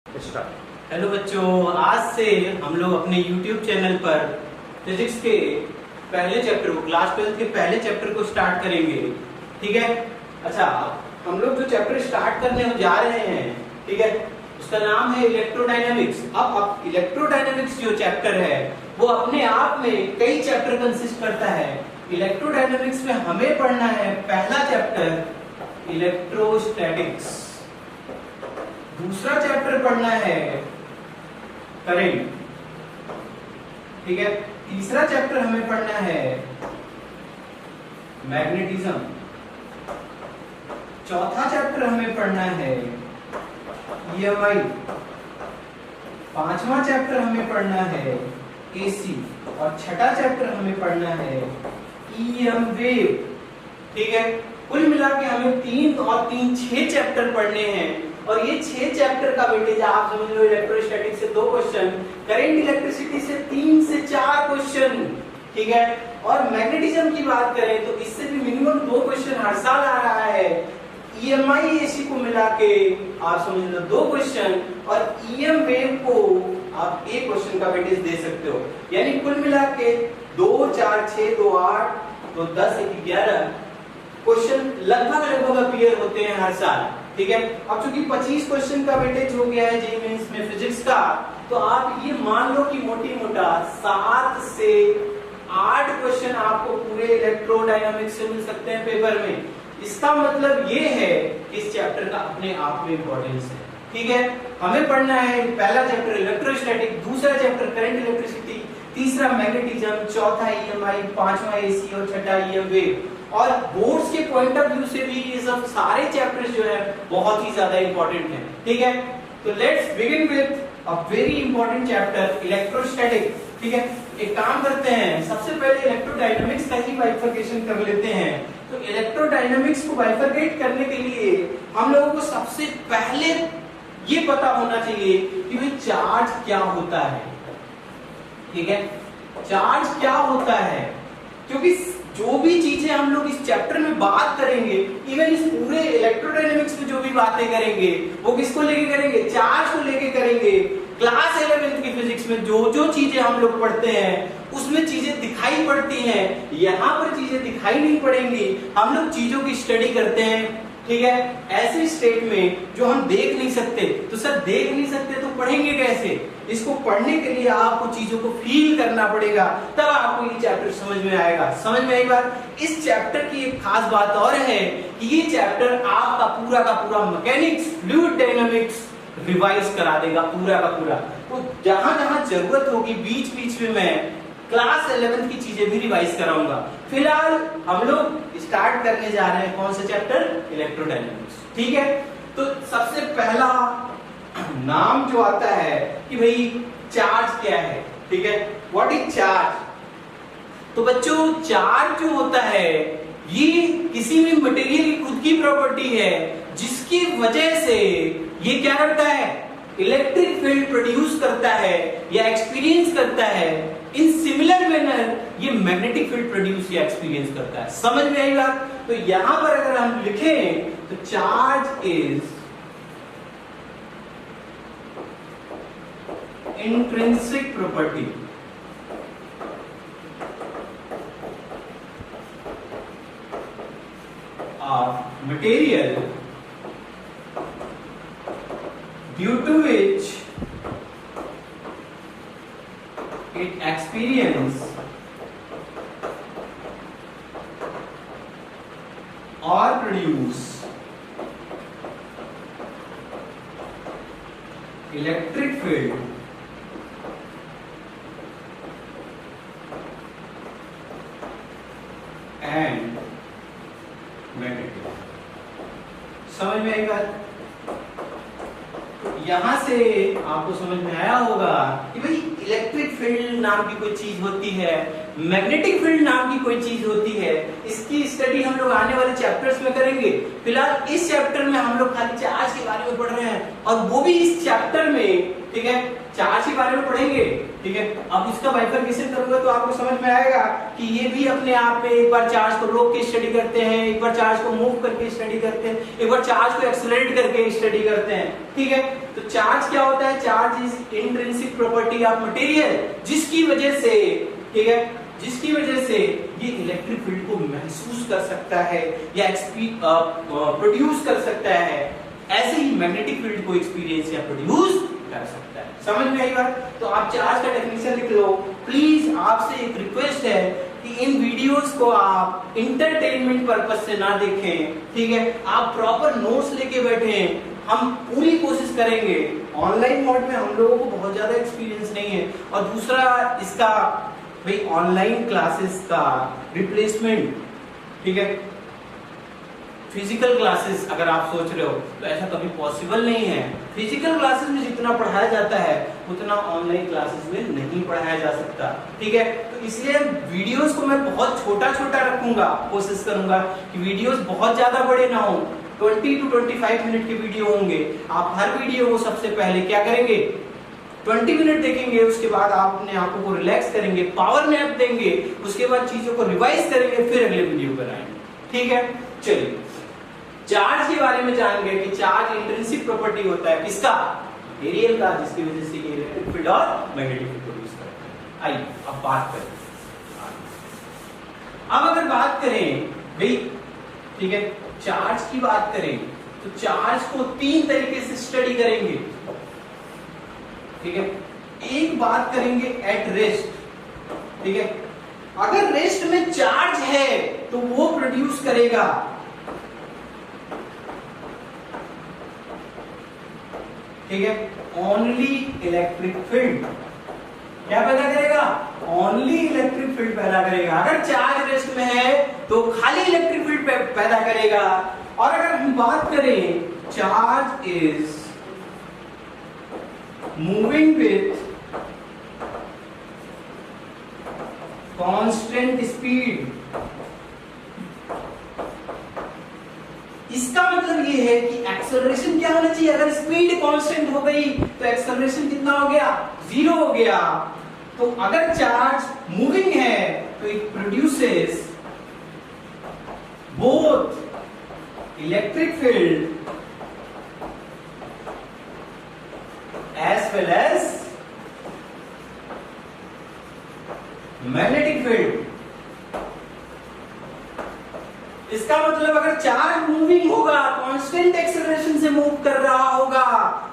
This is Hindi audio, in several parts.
हेलो बच्चों, आज से हम लोग अपने YouTube चैनल पर फिजिक्स के पहले चैप्टर को, क्लास 12 के पहले चैप्टर को स्टार्ट करेंगे। ठीक है। अच्छा, हम लोग जो चैप्टर स्टार्ट करने जा रहे हैं, ठीक है, उसका नाम है इलेक्ट्रोडायनेमिक्स। अब इलेक्ट्रोडायनेमिक्स जो चैप्टर है वो अपने आप में कई चैप्टर कंसिस्ट करता है। इलेक्ट्रोडायनेमिक्स में हमें पढ़ना है पहला चैप्टर इलेक्ट्रोस्टैटिक्स, दूसरा चैप्टर पढ़ना है करंट, ठीक है, तीसरा चैप्टर हमें पढ़ना है मैग्नेटिज्म, चौथा चैप्टर हमें पढ़ना है ईएमआई, पांचवा चैप्टर हमें पढ़ना है एसी और छठा चैप्टर हमें पढ़ना है ईएम वेव। ठीक है। कुल मिला के हमें 3 और 3 6 चैप्टर पढ़ने हैं और ये 6 चैप्टर का वेटेज आप समझ लो, इलेक्ट्रोस्टैटिक्स से 2 क्वेश्चन, करंट इलेक्ट्रिसिटी से 3 से 4 क्वेश्चन, ठीक है। और मैग्नेटिज्म की बात करें तो इससे भी मिनिमम 2 क्वेश्चन हर साल आ रहा है। ईएमआई एसी को मिला के आप समझ लो 2 क्वेश्चन और ईएम वेव को आप 1 क्वेश्चन का वेटेज दे सकते हो। यानी कुल मिला के 2 4 6 2 8 तो 10 1 11 क्वेश्चन लगभग अपीयर होते हैं हर साल। ठीक है। अब चूंकि 25 क्वेश्चन का वेटेज हो गया है जेईई मेंस में फिजिक्स का, तो आप ये मान लो कि मोटी मोटा 7 से 8 क्वेश्चन आपको पूरे इलेक्ट्रोडायनामिक्स से मिल सकते हैं पेपर में। इसका मतलब ये है कि इस चैप्टर का अपने आप में इंपॉर्टेंस है। ठीक है। हमें पढ़ना है पहला चैप्टर इलेक्ट्रोस्टैटिक, दूसरा चैप्टर करंट इलेक्ट्रिसिटी, तीसरा मैग्नेटिज्म, चौथा ईएमआई, पांचवा एसी और छठा ईएम वेव। और बोर्ड्स के पॉइंट ऑफ व्यू से भी ये सब सारे चैप्टर्स जो है बहुत ही ज्यादा इंपॉर्टेंट हैं। ठीक है। तो let's begin with a very important chapter electrostatic. ठीक है। एक काम करते हैं, सबसे पहले इलेक्ट्रोडायनामिक्स का ही बाइफरकेशन कर लेते हैं। तो इलेक्ट्रोडायनामिक्स को बाइफरकेट करने के लिए हम लोगों को सबसे पहले ये पता होना चाहिए कि भाई चार्ज क्या होता है। ठीक है। चार्ज क्या होता है, क्योंकि जो भी चीजें हम लोग इस चैप्टर में बात करेंगे, इवन इस पूरे इलेक्ट्रोडायनेमिक्स में जो भी बातें करेंगे वो किसको लेके करेंगे, चार्ज को लेके करेंगे। क्लास 11th की फिजिक्स में जो जो चीजें हम लोग पढ़ते हैं उसमें चीजें दिखाई पड़ती हैं, यहाँ पर चीजें दिखाई नहीं पड़ेंगी। हम लोग चीजों की स्टडी करते हैं। ठीक है। ऐसे स्टेट में जो हम देख नहीं सकते, तो सर देख नहीं सकते तो पढ़ेंगे कैसे? इसको पढ़ने के लिए आपको चीजों को फील करना पड़ेगा, तब आपको ये चैप्टर समझ में आएगा। समझ में आई बात? इस चैप्टर की एक खास बात और है कि ये चैप्टर आपका पूरा का पूरा मैकेनिक्स, फ्लूइड डायनामिक्स रिवाइज करा देगा पूरा का पूरा। तो जहां जहां जरूरत होगी बीच बीच में मैं क्लास 11th की चीजें भी रिवाइज कराऊंगा। फिलहाल हम लोग स्टार्ट करने जा रहे हैं कौन सा चैप्टर? इलेक्ट्रोडायनामिक्स। ठीक है। तो सबसे पहला नाम जो आता है कि भाई चार्ज क्या है। ठीक है। What is charge? तो बच्चों चार्ज जो होता है ये किसी भी मटेरियल की खुद की प्रॉपर्टी है, जिसकी वजह से ये क्या करता है, इलेक्ट्रिक फील्ड प्रोड्यूस करता है या एक्सपीरियंस करता है। इन सिमिलर मैनर ये मैग्नेटिक फील्ड प्रोड्यूस या एक्सपीरियंस करता है। समझ में आई बात? तो यहां पर अगर हम लिखें तो charge is intrinsic property of material due to which it experience or produce electric field and magnetic। समझ में आई बात? यहां से आपको समझ में आया होगा कि भाई इलेक्ट्रिक फील्ड नाम की कोई चीज होती है, मैग्नेटिक फील्ड नाम की कोई चीज होती है। इसकी स्टडी हम लोग आने वाले चैप्टर्स में करेंगे। फिलहाल इस चैप्टर में हम लोग खाली चार्ज के बारे में पढ़ रहे हैं और वो भी इस चैप्टर में ठीक है, चार्ज के बारे में पढ़ेंगे, ठीक है। अब इसका बाइफरकेशन करूंगा तो आपको समझ में आएगा कि ये भी अपने आप में एक बार चार्ज को रोक के स्टडी करते हैं, एक बार चार्ज को मूव करके स्टडी करते हैं, एक बार चार्ज को एक्सेलरेट करके स्टडी करते हैं, ठीक है। तो चार्ज क्या होता है? Charge is intrinsic property of material, जिसकी वजह से, ठीक है, जिसकी वजह से ये इलेक्ट्रिक फील्ड को महसूस कर सकता है या प्रोड्यूस कर सकता है, ऐसे ही मैग्नेटिक फील्ड को एक्सपीरियंस या प्रोड्यूस कर सकता है। समझ में आई बात? तो आप चार्ज का डेफिनेशन लिख लो। प्लीज आपसे एक रिक्वेस्ट है कि इन वीडियोस को आप इंटरटेनमेंट पर्पस से ना देखें, ठीक है। आप प्रॉपर नोट्स लेके बैठें, हम पूरी कोशिश करेंगे। ऑनलाइन मोड में हम लोगों को बहुत ज्यादा एक्सपीरियंस नहीं है, और दूसरा इसका भाई ऑनलाइन क्लासेस का रिप्लेसमेंट, ठीक है, फिजिकल क्लासेस अगर आप सोच रहे हो तो ऐसा कभी पॉसिबल नहीं है। फिजिकल क्लासेस में जितना पढ़ाया जाता है उतना ऑनलाइन क्लासेस में नहीं पढ़ाया जा सकता, ठीक है। तो इसलिए वीडियोस को मैं बहुत छोटा छोटा रखूंगा, कोशिश करूंगा कि वीडियोस बहुत ज्यादा बड़े ना हो, 20 to 25 मिनट के वीडियो होंगे। आप हर वीडियो को सबसे पहले क्या करेंगे? 20 मिनट देखेंगे, उसके बाद आप अपने आंखों को रिलैक्स करेंगे, पावर नैप देंगे, उसके बाद चीजों को रिवाइज करेंगे, फिर अगले वीडियो पर आएंगे, ठीक है। चलिए, चार्ज के बारे में जान गए कि चार्ज इंट्रिंसिक प्रॉपर्टी होता है किसका? मटेरियल का, जिसकी वजह से ये इलेक्ट्रिक फील्ड और मैग्नेटिक फील्ड प्रोड्यूस करता है। आइए अब बात करें। अब अगर बात करें भाई, ठीक है, चार्ज की बात करें तो चार्ज को तीन तरीके से स्टडी करेंगे, ठीक है। एक बात करेंगे एट रेस्ट, ठीक है। अगर रेस्ट में चार्ज है तो वो प्रोड्यूस करेगा ठीक है ओनली इलेक्ट्रिक फील्ड। क्या पैदा करेगा? ओनली इलेक्ट्रिक फील्ड पैदा करेगा। अगर चार्ज रेस्ट में है तो खाली इलेक्ट्रिक फील्ड पैदा करेगा। और अगर हम बात करें charge is moving with constant speed, इसका मतलब ये है कि एक्सेलरेशन क्या होना चाहिए? अगर स्पीड कांस्टेंट हो गई तो एक्सेलरेशन कितना हो गया? 0 हो गया। तो अगर चार्ज मूविंग है तो it produces both electric field as well as magnetic field. इसका मतलब अगर चार्ज मूविंग होगा, कांस्टेंट एक्सेलरेशन से मूव कर रहा होगा,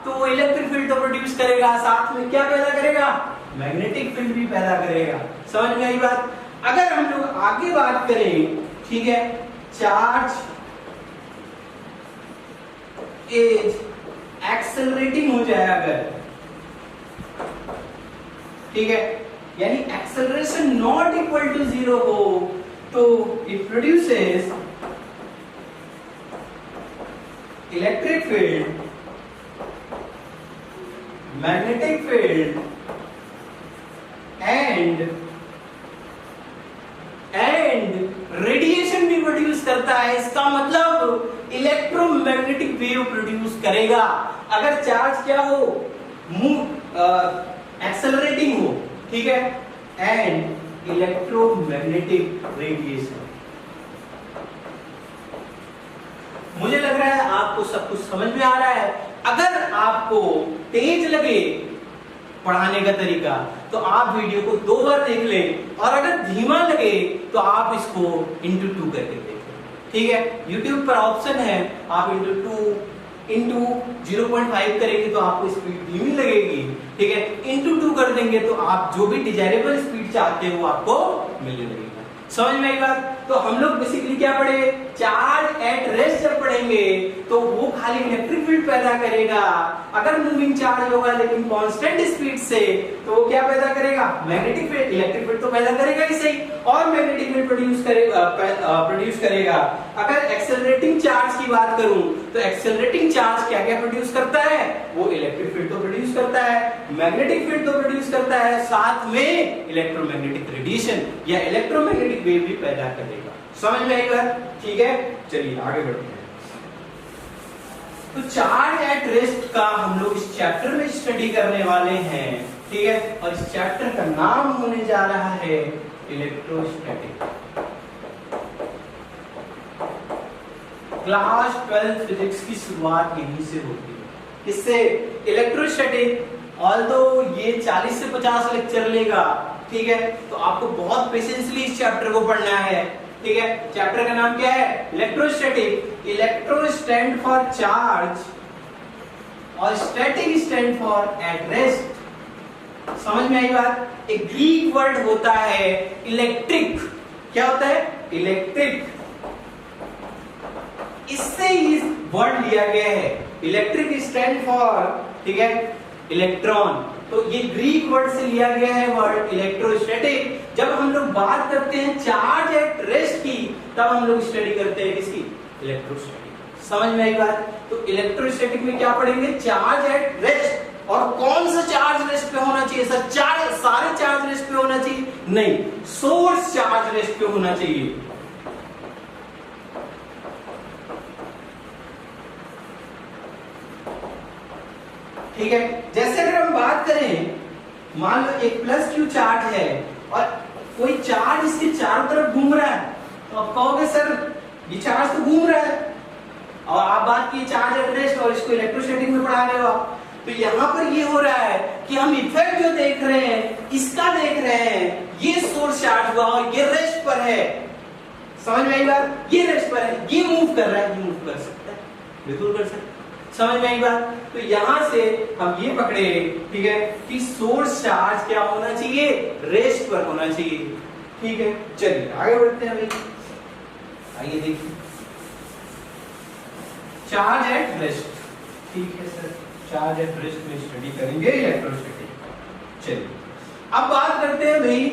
तो वो इलेक्ट्रिक फील्ड तो प्रोड्यूस करेगा, साथ में क्या पैदा करेगा? मैग्नेटिक फील्ड भी पैदा करेगा। समझ में आई बात? अगर हम लोग आगे बात करें, ठीक है, चार्ज इज एक्सेलरेटिंग हो जाए अगर, ठीक है, यानी एक्सेलरेशन नॉट इक्वल टू 0 हो तो it produces electric field, magnetic field and radiation भी प्रोड्यूस करता है। इसका मतलब इलेक्ट्रोमैग्नेटिक वेव प्रोड्यूस करेगा। अगर चार्ज क्या हो? एक्सेलरेटिंग हो, ठीक है, एंड इलेक्ट्रोमैग्नेटिक रेडिएशन। मुझे लग रहा है आपको सब कुछ समझ में आ रहा है। अगर आपको तेज लगे पढ़ाने का तरीका तो आप वीडियो को 2 बार देख लें, और अगर धीमा लगे तो आप इसको इंटू 2 करके देखें, ठीक है। YouTube पर ऑप्शन है, आप इंटू 0.5 करेंगे तो आपको स्पीड धीमी लगेगी, ठीक है। इंटू 2 कर देंगे तो आप जो भी डिजायरेबल स्पीड चाहते हो वो आपको मिलने लगेगा। समझ में आई बात? तो हम लोग बेसिकली क्या पढ़े? चार्ज एट रेस्ट जब पढ़ेंगे तो वो खाली इलेक्ट्रिक फील्ड पैदा करेगा। अगर मूविंग चार्ज होगा लेकिन कांस्टेंट स्पीड से तो वो क्या पैदा करेगा? Magnetic field. इलेक्ट्रिक फील्ड तो पैदा करेगा ही सही, और मैग्नेटिक फील्ड प्रोड्यूस करेगा। अगर एक्सेलरेटिंग चार्ज की बात करूं तो एक्सेलरेटिंग चार्ज क्या क्या प्रोड्यूस करता है? वो इलेक्ट्रिक फील्ड तो प्रोड्यूस करता है, मैग्नेटिक फील्ड तो प्रोड्यूस करता है, साथ में इलेक्ट्रोमैग्नेटिक रेडिएशन या इलेक्ट्रोमैग्नेटिक वेव भी पैदा करेगा। समझ में आई बात? ठीक है, चलिए आगे बढ़ते हैं। तो चार्ज एट रेस्ट का हम लोग इस चैप्टर में स्टडी करने वाले हैं, ठीक है। और इस चैप्टर का नाम होने जा रहा है इलेक्ट्रोस्टैटिक। क्लास 12 फिजिक्स की शुरुआत यहीं से होती है, इससे इलेक्ट्रोस्टैटिक। ऑल्दो ये 40 से 50 लेक्चर लेगा, ठीक है, तो आपको बहुत पेशेंसली इस चैप्टर को पढ़ना है, ठीक है। चैप्टर का नाम क्या है? Electrostatic. Electro stand for charge और static stand for at rest. समझ में आई बात? एक ग्रीक वर्ड होता है इलेक्ट्रिक। क्या होता है? इलेक्ट्रिक। इससे इस वर्ड लिया गया है। इलेक्ट्रिक स्टैंड फॉर, ठीक है, इलेक्ट्रॉन। तो ये ग्रीक वर्ड से लिया गया है वर्ड इलेक्ट्रोस्टैटिक। जब हम लोग बात करते हैं चार्ज एट रेस्ट की, तब हम लोग स्टडी करते हैं किसकी? इलेक्ट्रोस्टैटिक। समझ में आई बात? तो इलेक्ट्रोस्टैटिक में क्या पढ़ेंगे? Charge at rest. और कौन सा चार्ज रेस्ट पे होना चाहिए? सर सारे चार्ज रेस्ट पे होना चाहिए? नहीं, सोर्स चार्ज रेस्ट पे होना चाहिए। ठीक है। जैसे अगर हम बात करें, मान लो एक प्लस क्यू चार्ज है और कोई चार्ज इसके चारों तरफ घूम रहा है, तो आप कहोगे सर ये चार्ज तो घूम रहा है। और आप बात की चार्ज एट रेस्ट और इसको इलेक्ट्रोस्टैटिक में पढ़ा रहे हो आप, तो यहां पर ये हो रहा है कि हम इफेक्ट जो देख रहे हैं इसका देख रहे हैं, ये सोर्स चार्ज हुआ और ये रेस्ट पर है। समझ में आई बात? ये रेस्ट पर है, ये मूव कर रहा है, ये मूव कर सकता है, बिल्कुल कर सकता है। समझ में आई बात? तो यहां से हम ये पकड़े, ठीक है, कि सोर्स चार्ज क्या होना चाहिए? रेस्ट पर होना चाहिए, ठीक है। चलिए आगे बढ़ते हैं भाई। आइए देखिए, चार्ज एट रेस्ट, ठीक है सर, चार्ज एट रेस्ट में स्टडी करेंगे इलेक्ट्रोस्टैटिक। चलिए अब बात करते हैं भाई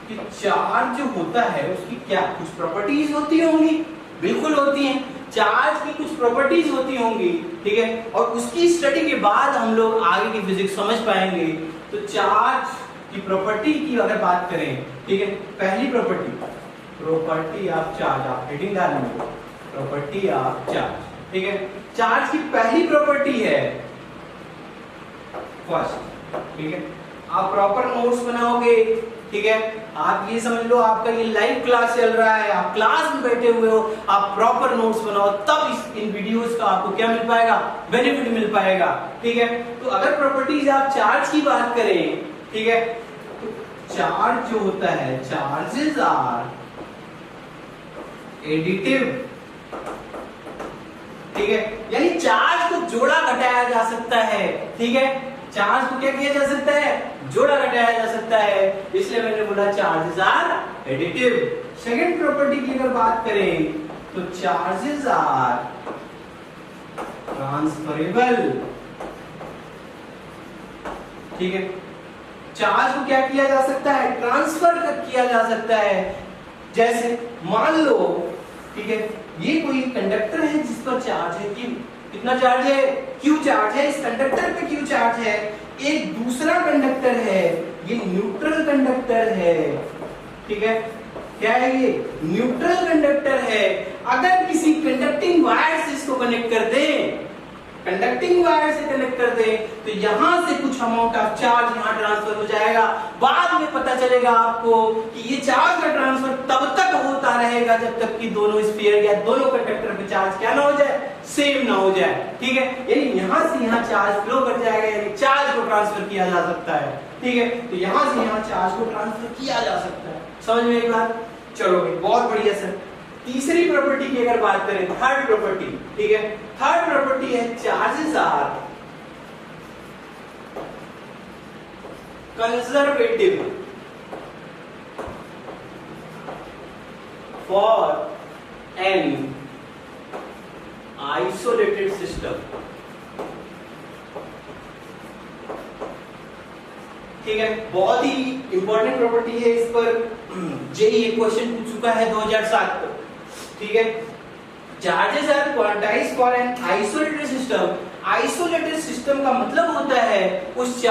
कि चार्ज जो होता है उसकी क्या कुछ प्रॉपर्टीज होती होंगी? बिल्कुल होती हैं। चार्ज की कुछ प्रॉपर्टीज होती होंगी, ठीक है, और उसकी स्टडी के बाद हम लोग आगे की फिजिक्स समझ पाएंगे। तो चार्ज की प्रॉपर्टी की अगर बात करें, ठीक है, पहली प्रॉपर्टी ऑफ चार्ज, आप हेडिंग डाल लीजिए, प्रॉपर्टी ऑफ चार्ज, ठीक है। चार्ज की पहली प्रॉपर्टी है फर्स्ट, ठीक है। आप प्रॉपर नोट्स बनाओगे, ठीक है, आप ये समझ लो आपका ये लाइव क्लास चल रहा है, आप क्लास में बैठे हुए हो, आप प्रॉपर नोट्स बनाओ, तब इन वीडियोस का आपको क्या मिल पाएगा? बेनिफिट मिल पाएगा, ठीक है। तो अगर प्रॉपर्टीज आप चार्ज की बात करें, ठीक है, तो चार्ज जो होता है, चार्जेस आर एडिटिव, ठीक है, यानी चार्ज को जोड़ा घटाया जा सकता है, ठीक है। चार्ज को क्या किया जा सकता है? जोड़ा घटाया जा सकता है, इसलिए मैंने बोला charges are additive. Second property की अगर बात करें तो चार्जेस आर ट्रांसफरेबल, ठीक है। चार्ज को क्या किया जा सकता है? ट्रांसफर किया जा सकता है। जैसे मान लो, ठीक है, ये कोई कंडक्टर है जिस पर चार्ज है Q, कितना चार्ज है? Q चार्ज है, इस कंडक्टर पे Q चार्ज है। एक दूसरा कंडक्टर है, ये न्यूट्रल कंडक्टर है, ठीक है, क्या है ये? न्यूट्रल कंडक्टर है। अगर किसी कंडक्टिंग वायर से इसको कनेक्ट कर दें, कंडक्टिंग वायर से कनेक्ट कर दे, तो यहां से कुछ अमाउंट ऑफ चार्ज यहां ट्रांसफर हो जाएगा। बाद में पता चलेगा आपको कि ये चार्ज का ट्रांसफर तब तक होता रहेगा जब तक कि दोनों स्फीयर या दोनों कंडक्टर पे चार्ज क्या ना हो जाए? सेम ना हो जाए, ठीक है। यानी यहां से यहां चार्ज फ्लो कर जाएगा, यानी चार्ज को ट्रांसफर किया जा सकता है, ठीक है। तो यहां से यहां चार्ज को ट्रांसफर किया जा सकता है। समझ में आई बात? चलो बहुत बढ़िया सर। तीसरी प्रॉपर्टी की अगर बात करें, थर्ड प्रॉपर्टी, ठीक है, थर्ड प्रॉपर्टी है charges are conservative for any isolated system, ठीक है। बहुत ही इंपॉर्टेंट प्रॉपर्टी है, इस पर जेईई एक क्वेश्चन पूछ चुका है 2007 को, ठीक है। Charges are quantized for an isolated system. Isolated system का मतलब होता है उस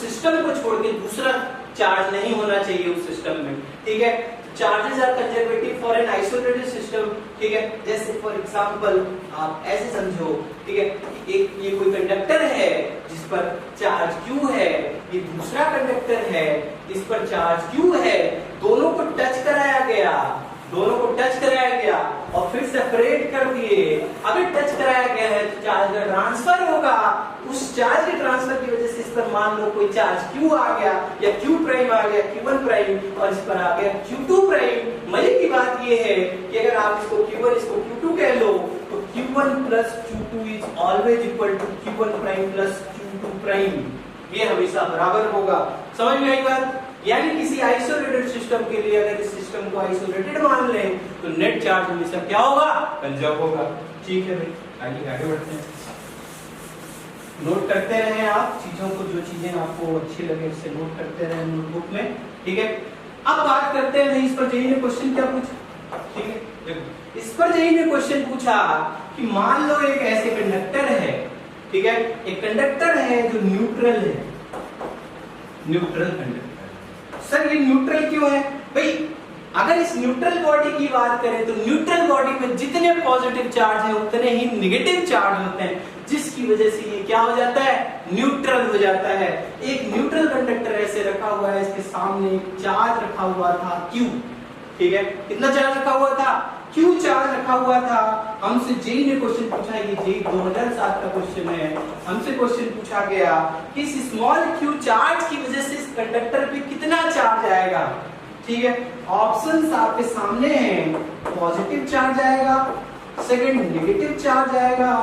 सिस्टम को छोड़ के दूसरा चार्ज नहीं होना चाहिए उस सिस्टम में, ठीक है। Charges are conservative for an isolated system, ठीक है। जैसे फॉर एग्जांपल आप ऐसे समझो, ठीक है, एक ये कोई कंडक्टर है जिस पर चार्ज Q है, ये दूसरा कंडक्टर है इस पर चार्ज Q है, दोनों को टच कराया गया, दोनों को टच कराया गया और फिर सेपरेट कर दिए। अगर टच कराया गया है तो चार्ज का ट्रांसफर होगा, उस चार्ज के ट्रांसफर की वजह से इस पर मान लो कोई चार्ज Q आ गया या Q प्राइम आ गया, Q1 प्राइम, और इस पर आ गया Q2 प्राइम। मजे की बात ये है कि अगर आप इसको Q1 इसको Q2 कह लो तो Q1 plus Q2 is always equal to Q1 prime plus Q2 prime, ये हमेशा बराबर होगा। समझ में आई बात? यानी किसी आइसोलेटेड सिस्टम के लिए अगर इस सिस्टम को आइसोलेटेड मान लें तो नेट चार्ज हमेशा क्या होगा? कंजर्व होगा। ठीक है भाई, आगे बढ़ते हैं। नोट करते रहें आप चीजों को, जो चीजें आपको अच्छी लगे उससे नोट करते रहें नोटबुक में, ठीक है। अब बात करते हैं इस पर जेई ने क्वेश्चन क्या पूछा, ठीक है। देखो इस पर जेई ने क्वेश्चन पूछा कि मान लो एक ऐसे कंडक्टर है, ठीक है, एक कंडक्टर है जो न्यूट्रल है, न्यूट्रल कंडक्टर। सर ये न्यूट्रल क्यों है भाई? अगर इस न्यूट्रल बॉडी की बात करें तो न्यूट्रल बॉडी में जितने पॉजिटिव चार्ज हैं उतने ही नेगेटिव चार्ज होते हैं, जिसकी वजह से ये क्या हो जाता है? न्यूट्रल हो जाता है। एक न्यूट्रल कंडक्टर ऐसे रखा हुआ है, इसके सामने एक चार्ज रखा हुआ था Q, ठीक है। कितना चार्ज रखा हुआ था? Q चार्ज रखा हुआ था। हमसे जेई ने क्वेश्चन पूछा, ये जेई 2007 का क्वेश्चन है। हमसे क्वेश्चन पूछा गया कि इस स्मॉल Q चार्ज की वजह से इस कंडक्टर पे कितना चार्ज आएगा, ठीक है। ऑप्शंस आपके सामने हैं, पॉजिटिव चार्ज आएगा, सेकंड नेगेटिव चार्ज आएगा,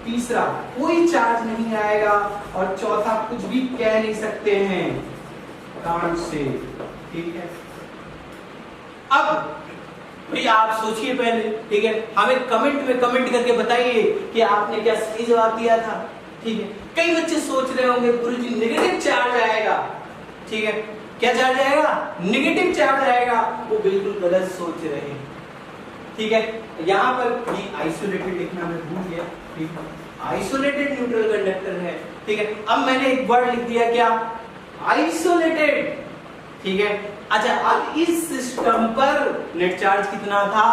तीसरा कोई चार्ज नहीं आएगा और चौथा कुछ भी कह नहीं सकते हैं कांट से, ठीक है। अब भाई आप सोचिए पहले, ठीक है, हमें कमेंट में कमेंट करके बताइए कि आपने क्या सही जवाब दिया था, ठीक है। कई बच्चे सोच रहे होंगे गुरुजी नेगेटिव चार्ज आएगा, ठीक है, क्या चार्ज आएगा? नेगेटिव चार्ज आएगा। वो बिल्कुल गलत सोच रहे हैं, ठीक है। यहाँ पर ये आइसोलेटेड लिखना मैं भूल गया, ठीक है, आइसोलेटेड न्यूट्रल कंडक्टर है, ठीक है। अब मैंने एक वर्ड लिख दिया, क्या? आइसोलेटेड, ठीक है। अच्छा, अब इस सिस्टम पर नेट चार्ज कितना था?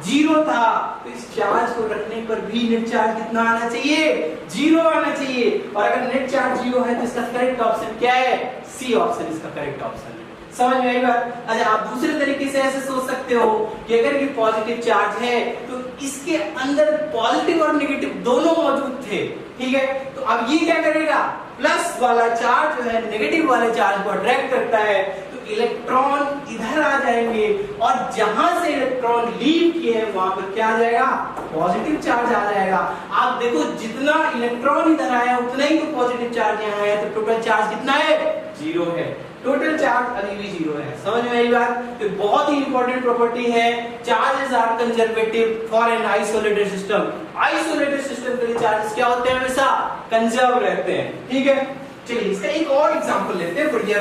0 था। तो इस चार्ज को रखने पर भी नेट चार्ज कितना आना चाहिए? 0 आना चाहिए। और अगर नेट चार्ज 0 है तो इसका करेक्ट ऑप्शन क्या है? सी ऑप्शन इसका करेक्ट ऑप्शन है। समझ में आई बात? अच्छा, आप दूसरे तरीके से ऐसे सोच सकते हो कि अगर ये पॉजिटिव चार्ज है तो इसके अंदर पॉजिटिव और नेगेटिव दोनों मौजूद थे, ठीक है। तो अब ये क्या करेगा? प्लस वाला चार्ज जो है नेगेटिव वाले चार्ज को अट्रैक्ट करता है, तो इलेक्ट्रॉन इधर आ जाएंगे और जहां से इलेक्ट्रॉन लीव किए हैं वहां पर क्या आ जाएगा? पॉजिटिव चार्ज आ जाएगा। आप देखो जितना इलेक्ट्रॉन इधर आया उतना ही तो पॉजिटिव चार्ज यहाँ है, तो टोटल चार्ज कितना है? 0 है। टोटल चार्ज अभी भी 0 है। समझ में आई बात? तो बहुत ही इंपॉर्टेंट प्रॉपर्टी है, charges are conservative for an isolated system. Isolated system के लिए चार्जेस क्या होते हैं? हमेशा कंजर्व रहते हैं, ठीक है। चलिए इसका एक और एग्जांपल लेते हैं बढ़िया।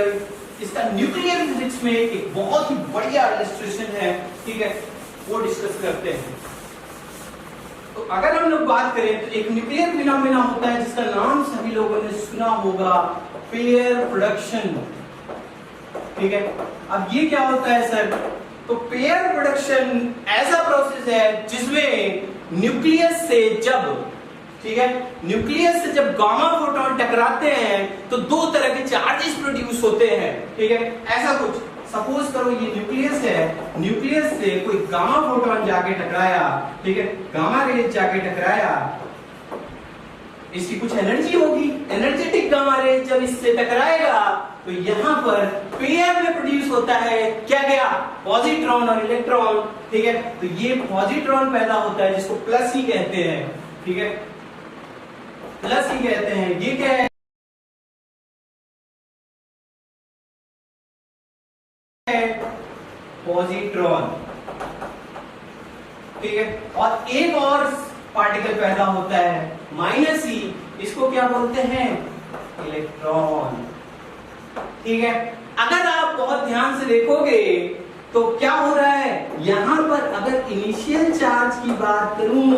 इसका न्यूक्लियर फिजिक्स में एक बहुत ही बढ़िया इलस्ट्रेशन है, ठीक है, वो डिस्कस करते हैं। तो अगर हम लोग बात करें तो एक न्यूक्लियर फिनोमेना होता है जिसका नाम सभी लोगों ने सुना होगा, पेयर प्रोडक्शन, ठीक है। अब ये क्या होता है सर? तो पेयर प्रोडक्शन ऐसा प्रोसेस है जिसमें न्यूक्लियस से जब, ठीक है, न्यूक्लियस से जब गामा फोटॉन टकराते हैं तो 2 तरह के चार्जेस प्रोड्यूस होते हैं, ठीक है। ऐसा कुछ सपोज करो ये न्यूक्लियस है, न्यूक्लियस से कोई गामा फोटॉन जाके टकराया, ठीक है, गामा रेज जाके टकराया, इसकी कुछ एनर्जी होगी, एनर्जेटिक गामा रेज जब इससे टकराएगा तो यहाँ पर पेयर में प्रोड्यूस होता है क्या क्या? पॉजिट्रॉन और इलेक्ट्रॉन, ठीक है। तो ये पॉजिट्रॉन पैदा होता है जिसको प्लस ही कहते हैं, ठीक है, प्लस ही कहते हैं। ये क्या है? पॉजिट्रॉन, ठीक है। और एक और पार्टिकल पैदा होता है माइनस ई, इसको क्या बोलते हैं? इलेक्ट्रॉन, ठीक है। अगर आप बहुत ध्यान से देखोगे तो क्या हो रहा है यहां पर? अगर इनिशियल चार्ज की बात करूं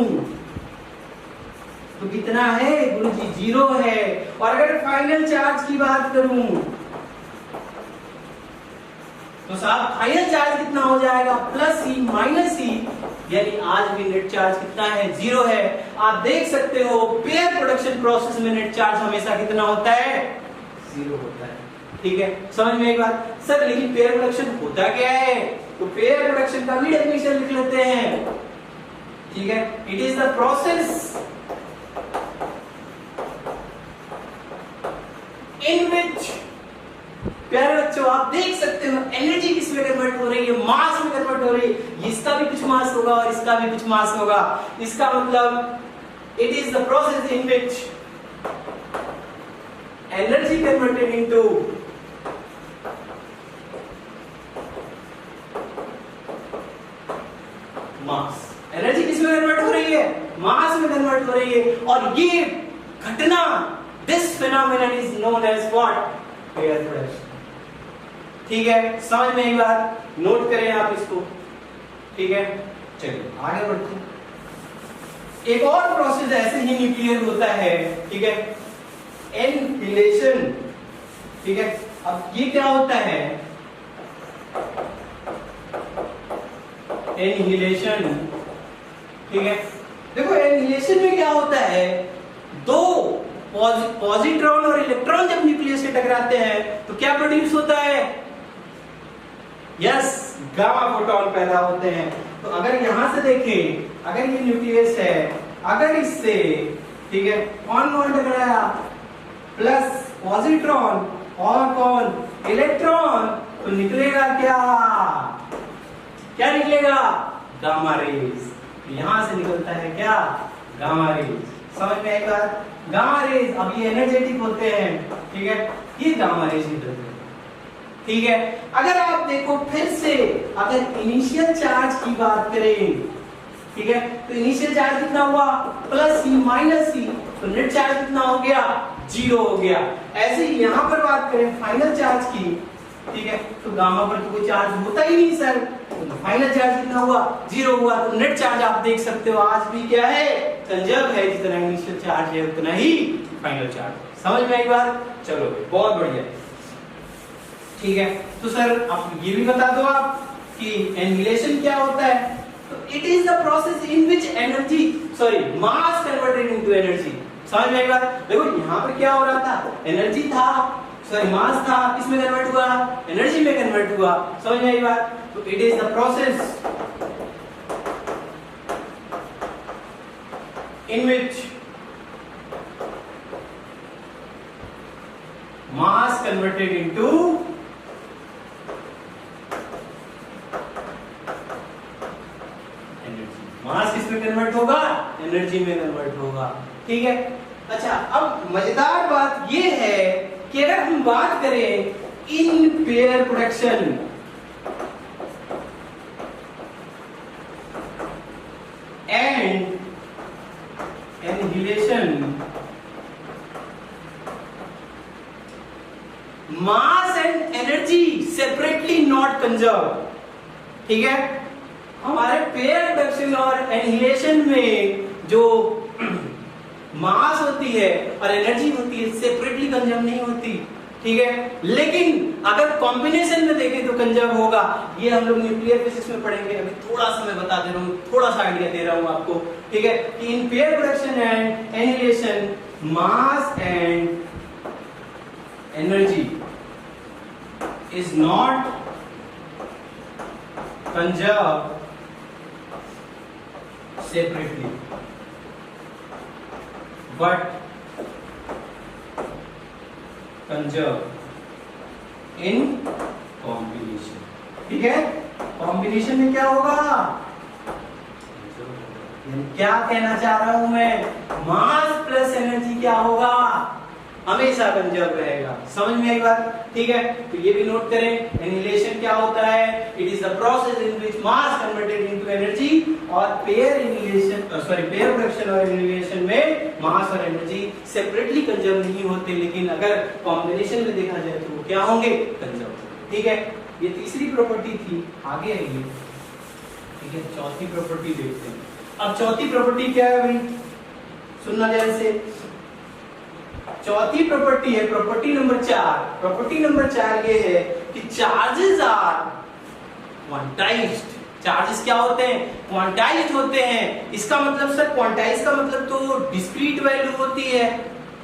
तो कितना है गुरुजी? 0 है। और अगर फाइनल चार्ज की बात करूं तो साहब फाइनल चार्ज कितना हो जाएगा, प्लस ई माइनस ई, यानी आज भी नेट चार्ज कितना है, 0 है। आप देख सकते हो पेयर प्रोडक्शन प्रोसेस में नेट चार्ज हमेशा कितना होता है, 0 होता है। ठीक है, समझ में एक बात सर, लेकिन पेयर प्रोडक्शन होता क्या है, तो पेयर प्रोडक्शन का भी डेफिनेशन लिख लेते हैं। ठीक है, it is the process in which, प्यारे बच्चों आप देख सकते हो एनर्जी किसमें कन्वर्ट हो रही है, मास में कन्वर्ट हो रही है। इसका भी कुछ मास होगा और इसका भी कुछ मास होगा, इसका मतलब it is the process in which energy converted into mass. Energy किसमें कन्वर्ट हो रही है, मास में कन्वर्ट हो रही है। और ये घटना, this phenomenon is known as what, pair production. ठीक है, समझ में एक बार, नोट करें आप इसको। ठीक है, चलिए आगे बढ़ते हैं। एक और प्रोसेस ऐसे ही न्यूक्लियर होता है, ठीक है, एनहिलेशन। ठीक है, अब ये क्या होता है, एनहिलेशन। ठीक है, देखो एनहिलेशन में क्या होता है, दो पॉजिट्रॉन और इलेक्ट्रॉन जब न्यूक्लियस से टकराते हैं तो क्या प्रोड्यूस होता है, यस, गामा फोटॉन पैदा होते हैं। तो अगर यहां से देखें, अगर ये न्यूक्लियस है, अगर इससे, ठीक है, कौन टकराया, प्लस पॉजिट्रॉन और कौन, इलेक्ट्रॉन, तो निकलेगा क्या, क्या निकलेगा, गामा रेज। यहां से निकलता है क्या, गामा रेज। समझ में एक बात, गामा रेज, अब ये एनर्जेटिक होते हैं। ठीक है, ये गामा रेज निकलते हैं। ठीक है, अगर आप देखो फिर से, अगर इनिशियल चार्ज की बात करें, ठीक है, तो इनिशियल चार्ज कितना हुआ, प्लस ई माइनस ई, तो नेट चार्ज कितना हो गया, 0 हो गया। ऐसे ही यहां पर बात करें फाइनल चार्ज की, ठीक है, तो गामा पर तो कोई चार्ज होता ही नहीं सर, तो फाइनल चार्ज कितना हुआ, 0 हुआ। तो नेट चार्ज आप देख सकते हो आज भी क्या है, कंजर्व है, जितना इनिशियल चार्ज है उतना ही फाइनल चार्ज। समझ में आई बात, चलो बहुत बढ़िया। ठीक है, तो सर अब ये भी बता दो आप कि एनहिलेशन क्या होता है, तो it is the process in which energy, sorry, mass converted into energy. समझ में आई बात, देखो यहां पर क्या हो रहा था, एनर्जी था, सॉरी मास था, किसमें कन्वर्ट हुआ, एनर्जी में कन्वर्ट हुआ। समझ में आई बात, तो it is the process in which mass converted into energy. Mass किसमें कन्वर्ट होगा, एनर्जी में कन्वर्ट होगा। ठीक है, अच्छा अब मजेदार बात ये है कि अगर हम बात करें in pair production, and annihilation, mass and energy separately not conserve. ठीक है, हमारे पेयर प्रोडक्शन और एनहिलेशन में जो मास होती है और एनर्जी होती है सेपरेटली कंजर्व नहीं होती। ठीक है, लेकिन अगर कॉम्बिनेशन में देखें तो कंजर्व होगा। ये हम लोग न्यूक्लियर फिजिक्स में पढ़ेंगे, अभी थोड़ा सा मैं बता दे रहा हूँ, थोड़ा सा आइडिया दे रहा हूँ आपको। ठीक है, कि in pair production and annihilation mass and energy is not conserve separately but conserve in combination। ठीक है, कॉम्बिनेशन में क्या होगा, क्या कहना चाह रहा हूं मैं, मास प्लस एनर्जी क्या होगा, हमेशा कंजर्व रहेगा। समझ में आई बात, ठीक है, तो ये भी नोट करें, एनहिलेशन क्या होता है, it is the process in which mass converted into energy. और pair annihilation, sorry pair production और एनहिलेशन में मास और एनर्जी सेपरेटली कंजर्व नहीं होते, लेकिन अगर कॉम्बिनेशन में देखा जाए तो वो क्या होंगे, कंजर्व। ठीक है, ये तीसरी प्रॉपर्टी थी, आगे आइए। ठीक है, चौथी प्रॉपर्टी देखते हैं। अब चौथी प्रॉपर्टी क्या है भाई, सुनना ध्यान से। चौथी प्रॉपर्टी है प्रॉपर्टी नंबर 4। प्रॉपर्टी नंबर 4 ये है कि चार्जेस आर क्वांटाइज्ड। चार्जेस क्या होते हैं? क्वांटाइज्ड होते हैं। इसका मतलब सर क्वांटाइज का मतलब तो डिस्क्रीट वैल्यू होती है।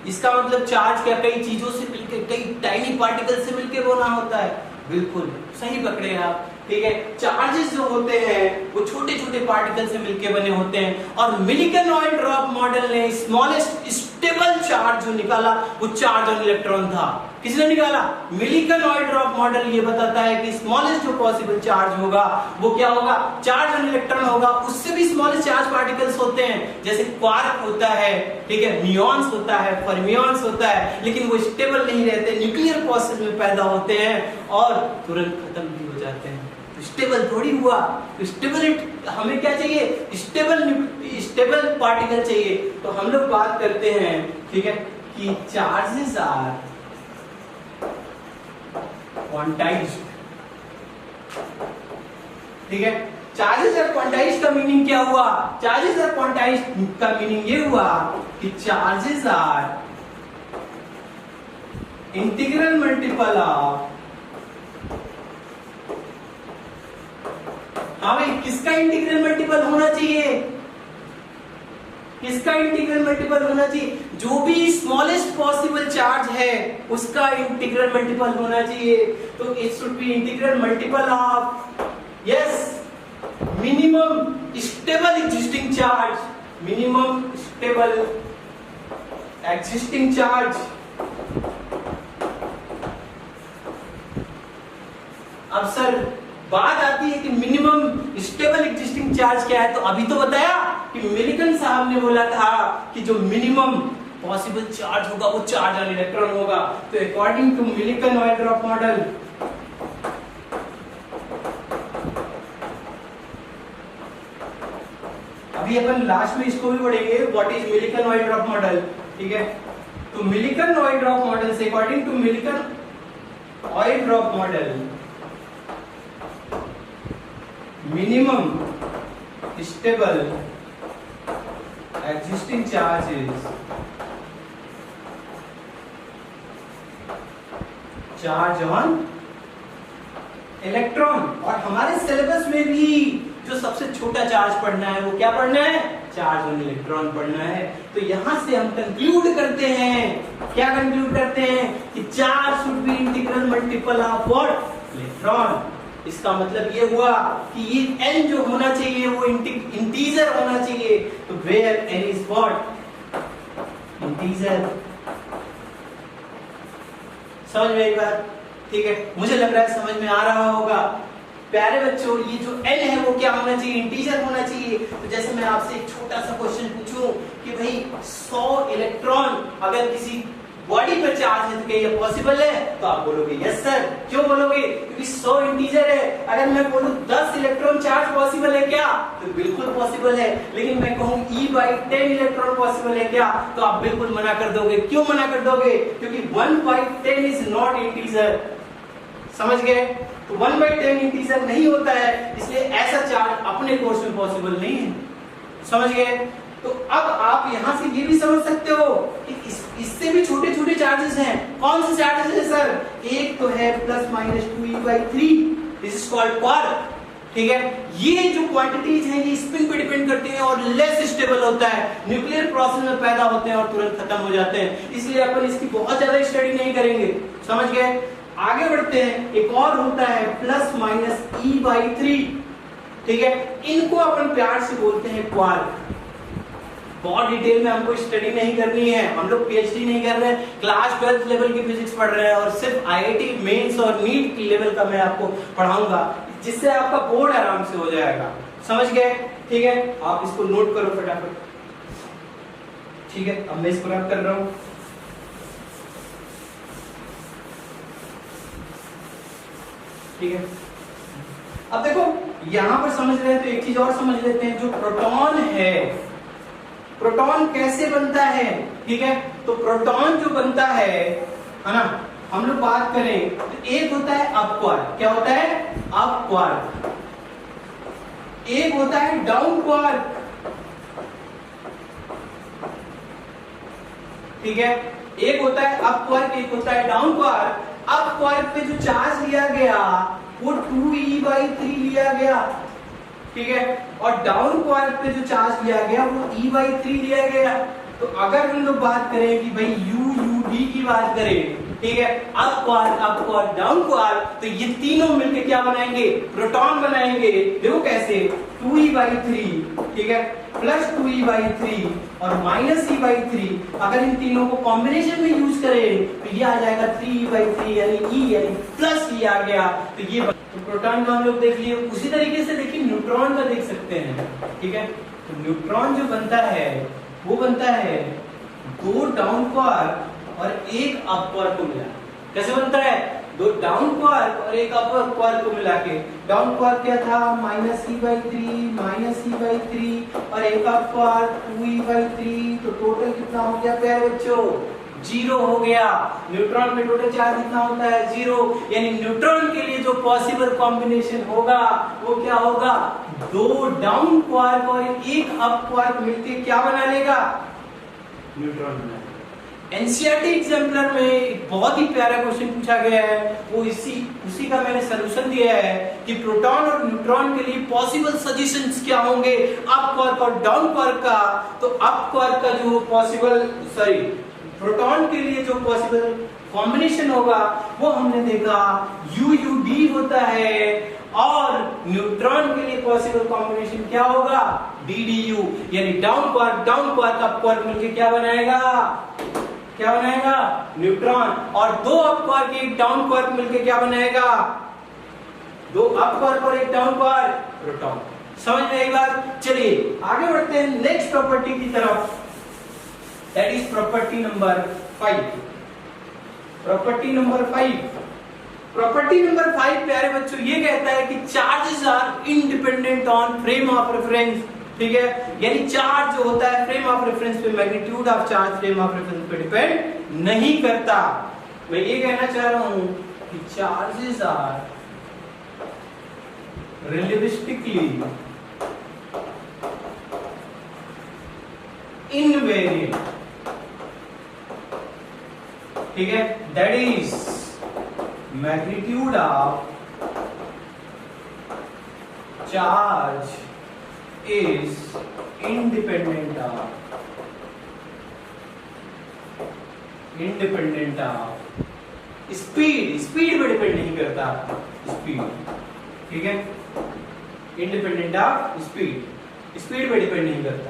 इसका मतलब चार्ज क्या कई चीजों से मिलकर, कई टाइनी पार्टिकल से मिलकर बना होता है। बिल्कुल सही पकड़े आप, ठीक है। चार्जेस जो होते हैं वो छोटे छोटे पार्टिकल से मिलकर बने होते हैं। और मिलिकन ऑयल ड्रॉप मॉडल ने स्मॉलेस्ट स्टेबल चार्ज जो निकाला वो चार्ज ऑन इलेक्ट्रॉन था। किसने निकाला? मिलिकन ऑयल ड्रॉप मॉडल ये बताता है कि स्मॉलेस्ट जो पॉसिबल चार्ज होगा वो क्या होगा? चार्ज ऑन इलेक्ट्रॉन होगा। उससे भी स्मॉलेस्ट चार्ज पार्टिकल्स होते हैं, जैसे क्वार्क होता है, ठीक है, म्यूऑन्स होता है, फर्मियॉन्स होता है, लेकिन वो स्टेबल नहीं रहते, न्यूक्लियर प्रोसेस में पैदा होते हैं और तुरंत खत्म भी हो जाते हैं। स्टेबल थोड़ी हुआ। स्टेबिलिटी हमें क्या चाहिए? स्टेबल पार्टिकल चाहिए। तो हम लोग बात करते हैं, ठीक है, कि चार्जेस आर क्वांटाइज्ड, ठीक है। चार्जेस आर क्वांटाइज्ड का मीनिंग क्या हुआ? चार्जेस आर क्वांटाइज्ड का मीनिंग ये हुआ कि charges are integral multiple of, हाँ भाई, किसका इंटीग्रल मल्टीपल होना चाहिए? किसका इंटीग्रल मल्टीपल होना चाहिए? जो भी स्मॉलेस्ट पॉसिबल चार्ज है उसका इंटीग्रल मल्टीपल होना चाहिए। तो it should be integral multiple of, yes, minimum stable existing charge, minimum stable existing charge. अब सर बात आती है कि मिनिमम स्टेबल एग्जिस्टिंग चार्ज क्या है। तो अभी तो बताया कि मिलिकन साहब ने बोला था कि जो मिनिमम पॉसिबल चार्ज होगा वो चार्ज ऑन इलेक्ट्रॉन होगा। तो according to Millikan oil drop model, अभी अपन लास्ट में इसको भी पढ़ेंगे, what is Millikan oil drop model, ठीक है। तो मिलिकन ऑयल ड्रॉप मॉडल से, according to Millikan oil drop model, minimum stable existing charges, charge on electron. और हमारे सिलेबस में भी जो सबसे छोटा चार्ज पढ़ना है वो क्या पढ़ना है? चार्ज ऑन इलेक्ट्रॉन पढ़ना है। तो यहां से हम कंक्लूड करते हैं, क्या कंक्लूड करते हैं? कि charge should be integral multiple of what? Electron. इसका मतलब ये हुआ कि ये n जो होना चाहिए वो इंटीजर होना चाहिए। तो where n is what? Integer. समझ में आई बात? ठीक है, मुझे लग रहा है समझ में आ रहा होगा। प्यारे बच्चों, ये जो n है वो क्या होना चाहिए? इंटीजर होना चाहिए। तो जैसे मैं आपसे एक छोटा सा क्वेश्चन पूछूं कि भाई 100 इलेक्ट्रॉन अगर किसी बॉडी पर चार्ज है तो क्या ये पॉसिबल है? तो आप बोलोगे यस सर। क्यों बोलोगे? क्योंकि 100 इंटीजर है। अगर मैं बोलूं 10 इलेक्ट्रॉन चार्ज पॉसिबल है क्या? तो बिल्कुल पॉसिबल है। लेकिन मैं कहूं E/10 इलेक्ट्रॉन पॉसिबल है क्या? तो आप बिल्कुल मना कर दोगे। क्यों मना कर दोगे? क्योंकि 1/10 इज नॉट इंटीजर। समझ गए? तो 1/10 इंटीजर नहीं होता है, इसलिए ऐसा चार्ज अपने कोर्स में पॉसिबल नहीं है। समझ गए? तो अब आप यहां से ये भी समझ सकते हो कि इससे भी छोटे छोटे चार्जेस हैं। कौन से चार्जेस हैं सर? एक तो है +-2e/3, this is called quark, ठीक है। ये जो क्वांटिटीज हैं ये स्पिन पे डिपेंड करती हैं और लेस स्टेबल होता है, न्यूक्लियर प्रोसेस में पैदा होते हैं और तुरंत खत्म हो जाते हैं। इसलिए अपन इसकी बहुत ज्यादा स्टडी नहीं करेंगे। समझ गए? आगे बढ़ते हैं। एक और होता है +-e/3, ठीक है। इनको अपन प्यार से बोलते हैं क्वार्क। बहुत डिटेल में हमको स्टडी नहीं करनी है, हम लोग पीएचडी नहीं कर रहे हैं, क्लास 12th लेवल की फिजिक्स पढ़ रहे हैं और सिर्फ आईआईटी मेंस और नीट की लेवल का मैं आपको पढ़ाऊंगा, जिससे आपका बोर्ड आराम से हो जाएगा। समझ गए? ठीक है, आप इसको नोट करो फटाफट। ठीक है, अब मैं इसको रब कर रहा हूं। ठीक है, अब देखो यहां पर समझ रहे हैं तो एक चीज और समझ लेते हैं। जो प्रोटॉन है, प्रोटॉन कैसे बनता है? ठीक है, तो प्रोटॉन जो बनता है ना, हम लोग बात करें तो एक होता है अप क्वार्क। क्या होता है? Up quark. एक होता है डाउन क्वार्क, ठीक है। एक होता है अप क्वार्क, एक होता है डाउन क्वार्क। अप क्वार्क पे जो चार्ज लिया गया वो 2e/3 लिया गया, ठीक है, और डाउन क्वार्क पे जो चार्ज लिया गया वो e/3 लिया गया। तो अगर हम लोग बात करें कि भाई UUD की बात करें, ठीक है, अप क्वार्क डाउन क्वार्क, तो ये तीनों मिलके क्या बनाएंगे, प्रोटॉन बनाएंगे। देखो कैसे, 2e/3, ठीक है, प्लस 2e/3 और माइनस e/3। अगर इन तीनों को कॉम्बिनेशन में यूज करें तो ये आ जाएगा 3e/3, यानी E यानी प्लस E आ गया। तो ये तो प्रोटॉन का हम लोग देख लिए। उसी तरीके से देखिए न्यूट्रॉन का देख सकते हैं, ठीक है। तो न्यूट्रॉन जो बनता है वो बनता है 2 डाउन क्वार्क और 1 अप क्वार्क को मिला। कैसे बनता है, 2 डाउन क्वार्क और 1 अप क्वार्क को मिला के। डाउन क्वार्क क्या था, -e/3 और 1 अप क्वार्क 2e/3। तो टोटल कितना हो गया प्यारे बच्चों, 0 हो गया। न्यूट्रॉन में टोटल चार्ज कितना होता है, 0। यानी न्यूट्रॉन के लिए जो पॉसिबल कॉम्बिनेशन होगा वो क्या होगा, 2 डाउन क्वार्क और 1 अप क्वार्क मिलके क्या बना लेगा, न्यूट्रॉन बना लेगा। एनसीईआरटी एग्जाम्पलर में एक बहुत ही प्यारा क्वेश्चन पूछा गया है, वो उसी का मैंने सलूशन दिया है कि प्रोटॉन और न्यूट्रॉन के लिए पॉसिबल सजेशंस क्या होंगे अप क्वार्क और डाउन क्वार्क का। तो अप क्वार्क का जो प्रोटॉन के लिए जो पॉसिबल कॉम्बिनेशन होगा वो हमने देखा UUD होता है, और न्यूट्रॉन के लिए पॉसिबल कॉम्बिनेशन क्या होगा, DDU, यानी डाउन क्वार्क अप क्वार्क मिलके क्या बनाएगा, न्यूट्रॉन। और 2 अप क्वार्क 1 डाउन क्वार्क मिलके क्या बनाएगा, 2 अप क्वार्क और 1 डाउन क्वार्क, प्रोटॉन। समझ में आई बात। चलिए आगे बढ़ते हैं नेक्स्ट प्रॉपर्टी की तरफ, that is property number 5। Property number 5 प्यारे बच्चों ये कहता है कि charges are independent on frame of reference, ठीक है, यानी चार्ज जो होता है फ्रेम ऑफ रेफरेंस पे, magnitude of charge frame of reference पे डिपेंड नहीं करता। मैं ये कहना चाह रहा हूं कि चार्जेस आर रिलेटिविस्टिकली इनवेरिएंट, ठीक है, that is magnitude of charge is independent of speed पे डिपेंड नहीं करता, स्पीड, ठीक है, इंडिपेंडेंट ऑफ स्पीड पे डिपेंड नहीं करता।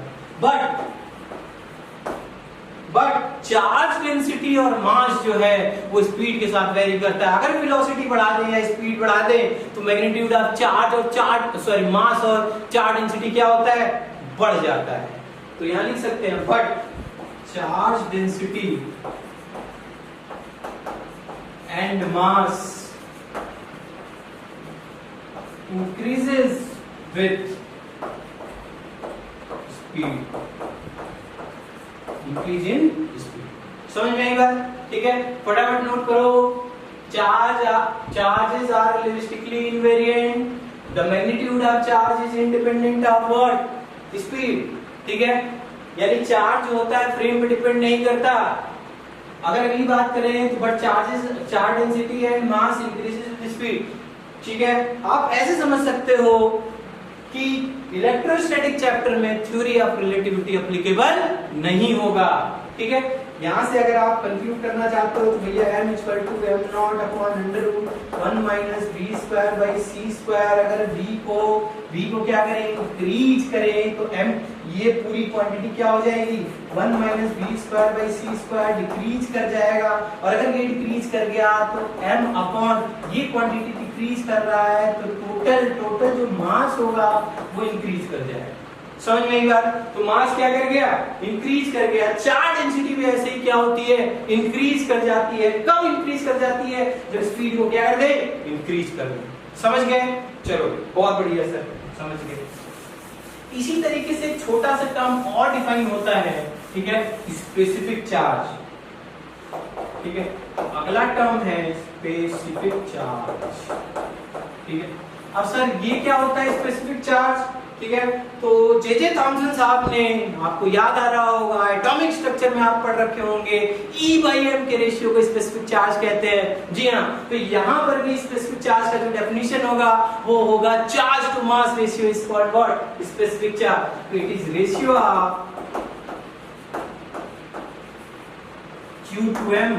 बट चार्ज डेंसिटी और मास जो है वो स्पीड के साथ वेरी करता है। अगर वेलोसिटी बढ़ा दें या स्पीड बढ़ा दें तो मैग्नीट्यूड ऑफ चार्ज और मास और चार्ज डेंसिटी क्या होता है, बढ़ जाता है। तो यहां लिख सकते हैं but charge density and mass increases with speed, increase in speed. समझ में आई बात, ठीक है, फटाफट नोट करो। Charges are relativistically invariant, the magnitude of charge is independent of what, speed, ठीक है, यानी चार्ज जो होता है फ्रेम पे डिपेंड नहीं करता। अगर अगली बात करें तो but charge density and mass increases with speed, ठीक है। आप ऐसे समझ सकते हो कि इलेक्ट्रोस्टैटिक चैप्टर में थ्योरी ऑफ रिलेटिविटी एप्लीकेबल नहीं होगा, ठीक है। यहां से अगर आप कंफ्यूज करना चाहते हो तो भैया m = m0 अपॉन √1 - v²/c²। अगर v को क्या करें, इंक्रीज करें तो m, ये पूरी क्वांटिटी क्या हो जाएगी, 1 - v²/c² डिक्रीज कर जाएगा। और अगर ये डिक्रीज कर गया तो m अपॉन ये क्वांटिटी डिक्रीज कर रहा है तो टोटल जो मास होगा वो इंक्रीज कर जाएगा। समझ में आई बात। तो मास क्या कर गया, इंक्रीज कर गया। चार्ज डेंसिटी भी ऐसे ही क्या होती है, इंक्रीज कर जाती है। कब इंक्रीज कर जाती है, जब स्पीड को क्या कर दे, इंक्रीज कर दे। समझ गए, चलो बहुत बढ़िया सर, समझ गए। इसी तरीके से छोटा सा टर्म और डिफाइन होता है, ठीक है, स्पेसिफिक चार्ज, ठीक है। अगला टर्म है स्पेसिफिक चार्ज, ठीक है। अब सर ये क्या होता है स्पेसिफिक चार्ज, ठीक है। तो जे थॉमसन साहब ने, आपको याद आ रहा होगा, एटॉमिक स्ट्रक्चर में आप पढ़ रखे होंगे, E/m के रेशियो को स्पेसिफिक चार्ज कहते हैं। जी हाँ, तो यहाँ पर भी स्पेसिफिक चार्ज का जो डेफिनेशन होगा वो होगा charge to mass ratio is called what? Specific charge. It is ratio of Q to M,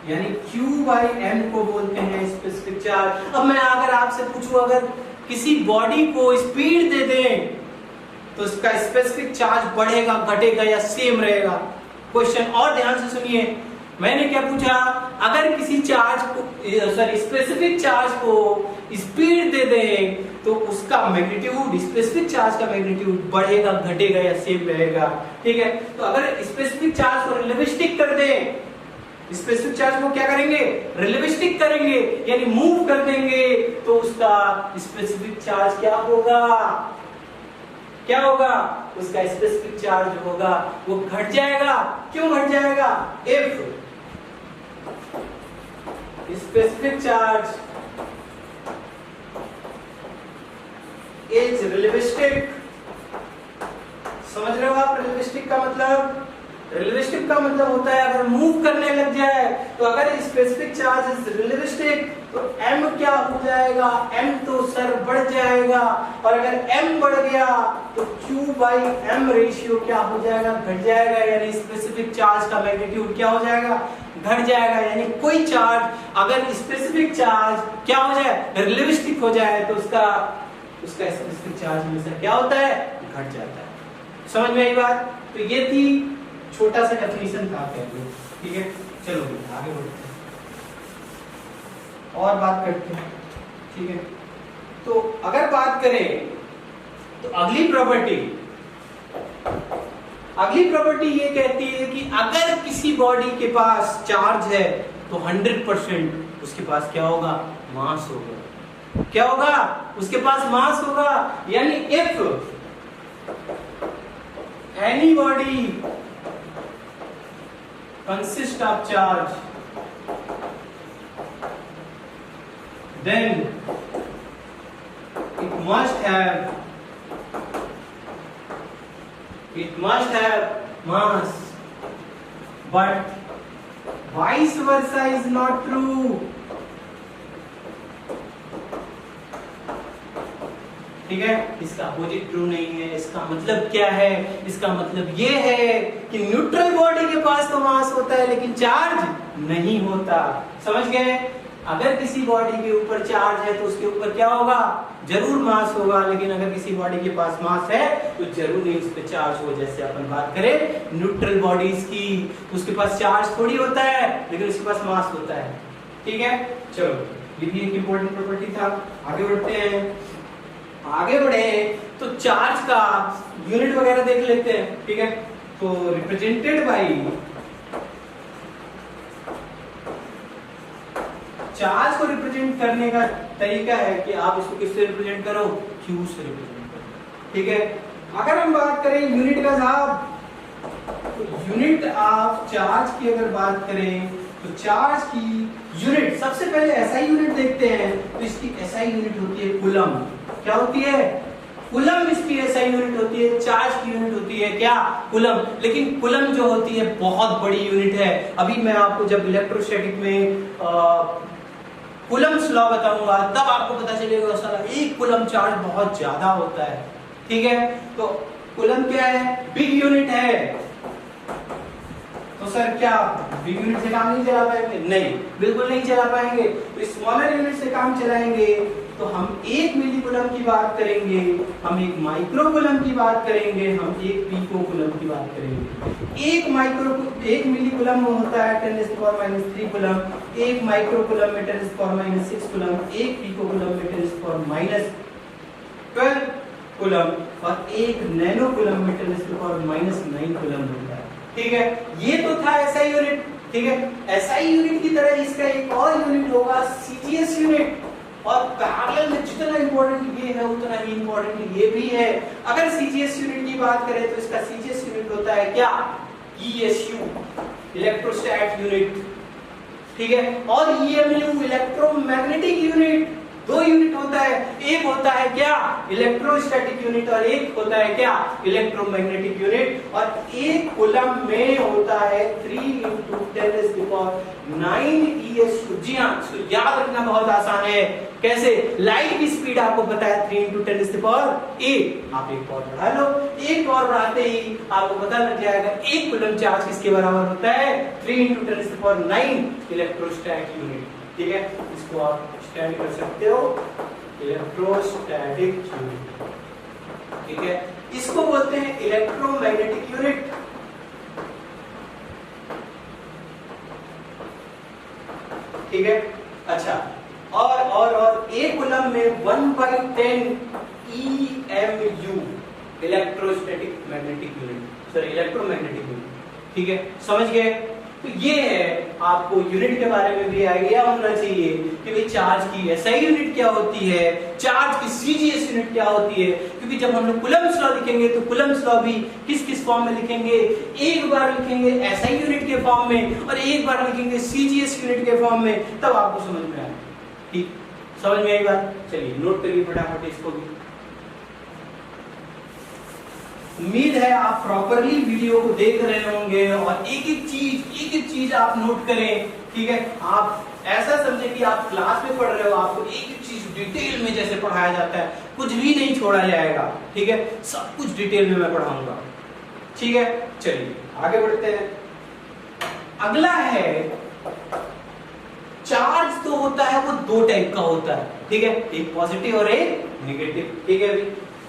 यानी Q/m को बोलते हैं स्पेसिफिक चार्ज। अब मैं अगर आपसे पूछूं, अगर किसी बॉडी को स्पीड दे दें तो उसका स्पेसिफिक चार्ज बढ़ेगा, घटेगा या सेम रहेगा? क्वेश्चन और ध्यान से सुनिए, मैंने क्या पूछा, अगर किसी चार्ज को स्पेसिफिक चार्ज को स्पीड दे दें तो उसका मैग्नीट्यूड, स्पेसिफिक चार्ज का मैग्नीट्यूड बढ़ेगा, घटेगा या सेम रहेगा? ठीक है। तो अगर स्पेसिफिक चार्ज को रिलेटिविस्टिक कर दें, स्पेसिफिक चार्ज को क्या करेंगे? रिलेटिविस्टिक करेंगे, यानी मूव कर देंगे, तो उसका स्पेसिफिक चार्ज क्या होगा? क्या होगा? उसका स्पेसिफिक चार्ज होगा वो घट जाएगा। क्यों घट जाएगा? If specific charge is relativistic. समझ रहे हो आप रिलेटिविस्टिक का मतलब? रिलेटिविस्टिक का मतलब होता है अगर मूव करने लग जाए, तो अगर स्पेसिफिक चार्ज इज रिलेटिविस्टिक तो m क्या हो जाएगा? m तो सर बढ़ जाएगा, और अगर m बढ़ गया तो Q/m रेशियो क्या हो जाएगा? घट जाएगा, यानी स्पेसिफिक चार्ज का मैग्नीट्यूड क्या हो जाएगा? घट जाएगा। यानी कोई चार्ज अगर स्पेसिफिक चार्ज क्या हो जाए? रिलेटिविस्टिक हो जाए, तो उसका स्पेसिफिक चार्ज में से क्या होता है? घट जाता है। समझ में आई बात? तो ये थी छोटा सा डेफिनेशन था पहले। ठीक है, चलो आगे बढ़ते हैं और बात करते हैं। ठीक है, तो अगर बात करें तो अगली प्रॉपर्टी ये कहती है कि अगर किसी बॉडी के पास चार्ज है तो 100% उसके पास क्या होगा? मास होगा। क्या होगा? उसके पास मास होगा। यानी if any body consist of charge, then it must have mass, but vice versa is not true. ठीक है, इसका अपोजिट ट्रू नहीं है। इसका मतलब क्या है? इसका मतलब ये है कि न्यूट्रल बॉडी के पास तो मास होता है लेकिन चार्ज नहीं होता। समझ गए? अगर किसी बॉडी के ऊपर चार्ज है तो उसके ऊपर क्या होगा? जरूर मास होगा, लेकिन अगर किसी बॉडी के पास मास है तो जरूर नहीं उस पर चार्ज हो। जैसे अपन बात करें न्यूट्रल बॉडीज की, तो उसके पास चार्ज थोड़ी होता है लेकिन उसके पास मास होता है। ठीक है, चलो ये भी एक इंपॉर्टेंट प्रॉपर्टी था। आगे बढ़ते हैं। आगे बढ़े तो चार्ज का यूनिट वगैरह देख लेते हैं। ठीक है, तो रिप्रेजेंटेड बाय, चार्ज को रिप्रेजेंट करने का तरीका है कि आप इसको किससे रिप्रेजेंट करो? Q से रिप्रेजेंट करो। ठीक है, अगर हम बात करें यूनिट का साहब, तो यूनिट ऑफ चार्ज की अगर बात करें तो चार्ज की यूनिट, सबसे पहले एसआई यूनिट देखते हैं। तो इसकी एसआई यूनिट होती है कूलम। क्या होती है? कूलम इसकी एसआई यूनिट होती है। चार्ज की यूनिट होती है क्या? कूलम। लेकिन कूलम जो होती है बहुत बड़ी यूनिट है। अभी मैं आपको जब इलेक्ट्रोस्टैटिक में कूलम्स लॉ बताऊंगा तब आपको पता चलेगा साला एक कूलम चार्ज बहुत ज्यादा होता है। ठीक है, तो कूलम क्या है? बिग यूनिट है। तो सर क्या बिग यूनिट से काम नहीं चला पाएंगे? नहीं, बिल्कुल नहीं चला पाएंगे। तो स्मॉलर यूनिट से काम चलाएंगे। तो हम 1 मिली कूलम की बात करेंगे, हम 1 माइक्रो कूलम की बात करेंगे, हम 1 पिको कूलम की बात करेंगे। 1 मिली कूलम में होता है 10⁻³ कूलम, 1 माइक्रो कूलम में 10⁻⁶ कूलम, 1 पिको कूलम में 10⁻12 कूलम, और 1 नैनो कूलम में 10⁻⁹ कूलम होता है। ठीक है, ये तो था एसआई यूनिट। ठीक है, एसआई यूनिट की तरह इसका एक और यूनिट होगा सीजीएस यूनिट, और पैरेलल में जितना इंपॉर्टेंट ये है उतना ही इंपॉर्टेंट ये भी है। अगर सीजीएस यूनिट की बात करें तो इसका सीजीएस यूनिट होता है क्या? ESU, electrostat unit. ठीक है, और ईएमयू, इलेक्ट्रोमैग्नेटिक यूनिट। 2 यूनिट होता है। एक होता है क्या? इलेक्ट्रोस्टैटिक यूनिट और एक होता है क्या इलेक्ट्रोमैग्नेटिक यूनिट। और एक कूलम में होता है 3 × 10⁹ ES2। जी हाँ, इसको याद रखना बहुत आसान है। कैसे? लाइट की स्पीड आपको पता है 3 × 10⁸। आप एक और बढ़ा लो, एक और बढ़ाते ही आपको पता लग जाएगा एक कूलम चार्ज किसके बराबर होता है 3 × 10⁹ इलेक्ट्रोस्टैटिक यूनिट। ठीक है, इसको आप स्टैंड कर सकते हो इलेक्ट्रोस्टैटिक यूनिट। ठीक है, इसको बोलते हैं इलेक्ट्रोमैग्नेटिक यूनिट। ठीक है, अच्छा, और एक कूलम में 1/10 EMU electrostatic magnetic unit, sorry electromagnetic unit. ठीक है, समझ गए? तो ये है, आपको यूनिट के बारे में भी आइडिया होना चाहिए कि भाई चार्ज की एसआई यूनिट क्या होती है, चार्ज की सीजीएस यूनिट क्या होती है। क्योंकि जब हम लोग कूलम्स लॉ लिखेंगे तो कूलम्स लॉ भी किस किस फॉर्म में लिखेंगे, एक बार लिखेंगे एसआई यूनिट के फॉर्म में और एक बार लिखेंगे सीजीएस यूनिट के फॉर्म में, तब आपको समझ में आएगा। ठीक, समझ में आई बात? चलिए नोट करिए फटाफट इसको भी। उम्मीद है आप प्रॉपरली वीडियो को देख रहे होंगे और एक एक चीज आप नोट करें। ठीक है, आप ऐसा समझे कि आप क्लास में पढ़ रहे हो, आपको एक एक चीज डिटेल में जैसे पढ़ाया जाता है, कुछ भी नहीं छोड़ा जाएगा। ठीक है, सब कुछ डिटेल में मैं पढ़ाऊंगा। ठीक है, चलिए आगे बढ़ते हैं। अगला है चार्ज। तो होता है वो दो टाइप का होता है। ठीक है, एक पॉजिटिव और एक नेगेटिव। ठीक है,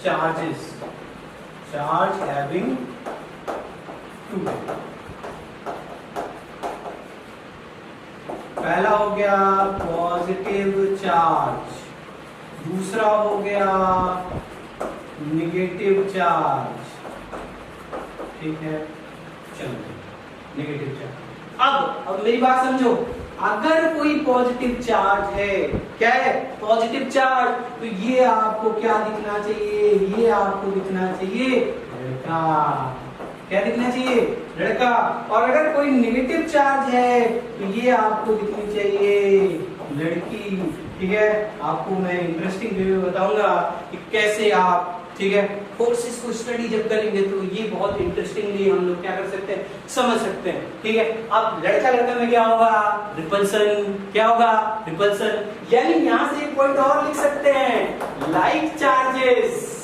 charges, charge having two type. पहला हो गया पॉजिटिव चार्ज, दूसरा हो गया नेगेटिव चार्ज। ठीक है, चलो नेगेटिव चार्ज। अब मेरी बात समझो, अगर कोई पॉजिटिव चार्ज है, क्या है पॉजिटिव चार्ज, तो ये आपको क्या दिखना चाहिए, ये आपको दिखना चाहिए लड़का। क्या दिखना चाहिए? लड़का। और अगर कोई नेगेटिव चार्ज है तो ये आपको दिखनी चाहिए लड़की। ठीक है, आपको मैं इंटरेस्टिंग वे में बताऊंगा कि कैसे आप, ठीक है, फोर्सेस को स्टडी जब करेंगे तो ये बहुत इंटरेस्टिंगली हम लोग क्या कर सकते हैं, समझ सकते हैं। ठीक है, अब लड़का लड़का में क्या होगा? रिपल्सन। क्या होगा? रिपल्सन। यानी यहां से एक पॉइंट और लिख सकते हैं, like charges.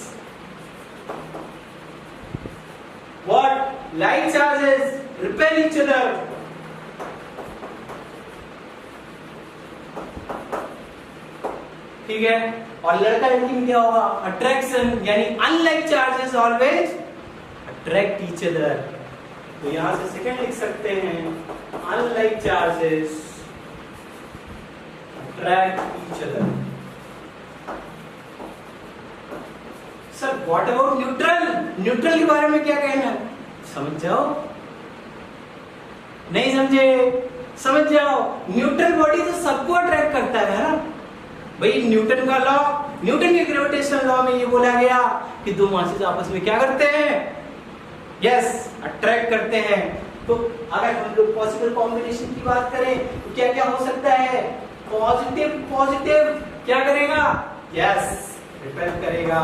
What? Like charges repel each other. ठीक है, और लड़का लड़की में क्या होगा? अट्रैक्शन। यानी unlike charges always attract each other. तो यहां से सेकंड लिख सकते हैं, unlike charges attract each other. Sir what about neutral? Neutral के बारे में क्या कहना है? समझ जाओ। नहीं समझे? समझ जाओ। न्यूट्रल बॉडी तो सबको अट्रैक्ट करता है ना भाई। न्यूटन का लॉ, न्यूटन के ग्रेविटेशन लॉ में ये बोला गया कि दो मासेस आपस में क्या करते हैं? यस, अट्रैक्ट करते हैं। तो अगर हम लोग पॉसिबल कॉम्बिनेशन की बात करें तो क्या क्या हो सकता है? पॉजिटिव पॉजिटिव क्या करेगा? यस, रिपेल करेगा।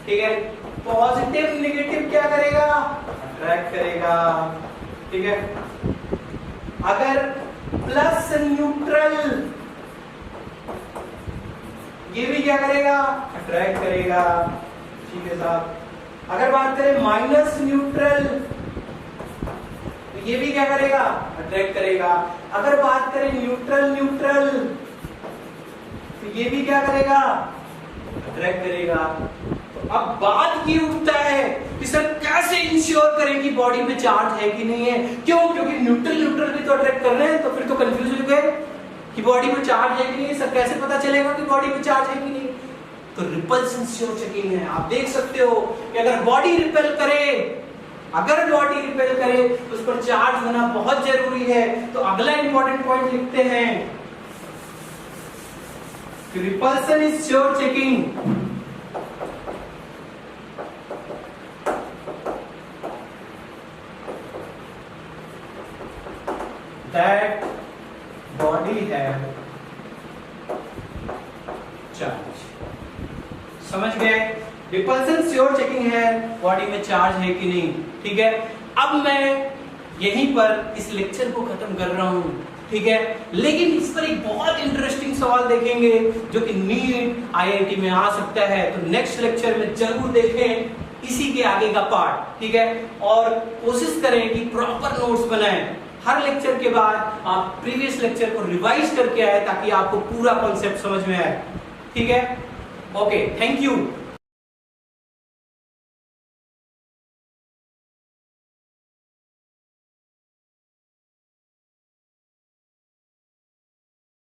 ठीक है, पॉजिटिव नेगेटिव क्या करेगा? अट्रैक्ट करेगा। ठीक है, अगर प्लस न्यूट्रल, ये भी क्या करेगा? अट्रैक्ट करेगा। ठीक है साहब, अगर बात करें माइनस न्यूट्रल, तो ये भी क्या करेगा? अट्रैक्ट करेगा। अगर बात करें न्यूट्रल न्यूट्रल, तो ये भी क्या करेगा? अट्रैक्ट करेगा। तो अब बात ये उठता है कि सर कैसे इंश्योर करें कि बॉडी में चार्ज है कि नहीं है? क्यों? क्योंकि न्यूट्रल न्यूट्रल भी तो अट्रैक्ट कर रहे हैं, तो फिर तो कंफ्यूज हो गए कि बॉडी में चार्ज है कि नहीं। सर कैसे पता चलेगा कि बॉडी में चार्ज है कि नहीं? तो रिपल्सन श्योर चेकिंग है। आप देख सकते हो कि अगर बॉडी रिपेल करे, अगर बॉडी रिपेल करे तो उस पर चार्ज होना बहुत जरूरी है। तो अगला इंपॉर्टेंट पॉइंट लिखते हैं कि repulsion is sure checking. That body have charge. समझ गए? रिपल्सन श्योर चेकिंग है बॉडी में चार्ज है कि नहीं, ठीक है। अब मैं यहीं पर इस लेक्चर को खत्म कर रहा हूं, ठीक है। लेकिन इस पर एक बहुत इंटरेस्टिंग सवाल देखेंगे जो कि नीट आईआईटी में आ सकता है, तो नेक्स्ट लेक्चर में जरूर देखें इसी के आगे का पार्ट, ठीक है। और कोशिश करें कि प्रॉपर नोट्स बनाएं। हर लेक्चर के बाद आप प्रीवियस लेक्चर को रिवाइज करके आए ताकि आपको पूरा कॉन्सेप्ट समझ में आए, ठीक है। Okay, thank you.